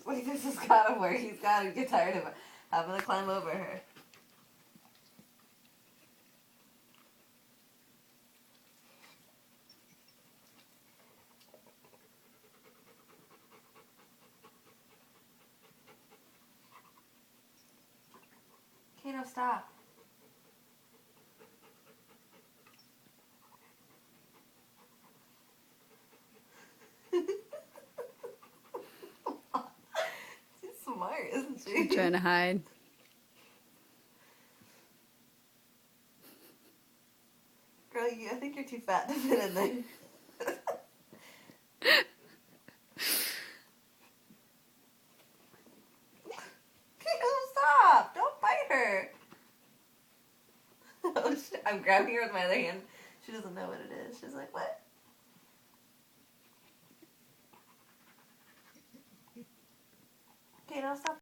Wait, this has gotta work. He's gotta get tired of having to climb over her. Kato, stop. She's smart, isn't she? She's trying to hide. Girl, I think you're too fat to fit in there. Kato, stop! Don't bite her. Oh, I'm grabbing her with my other hand. She doesn't know what it is. She's like, what? Kato, stop.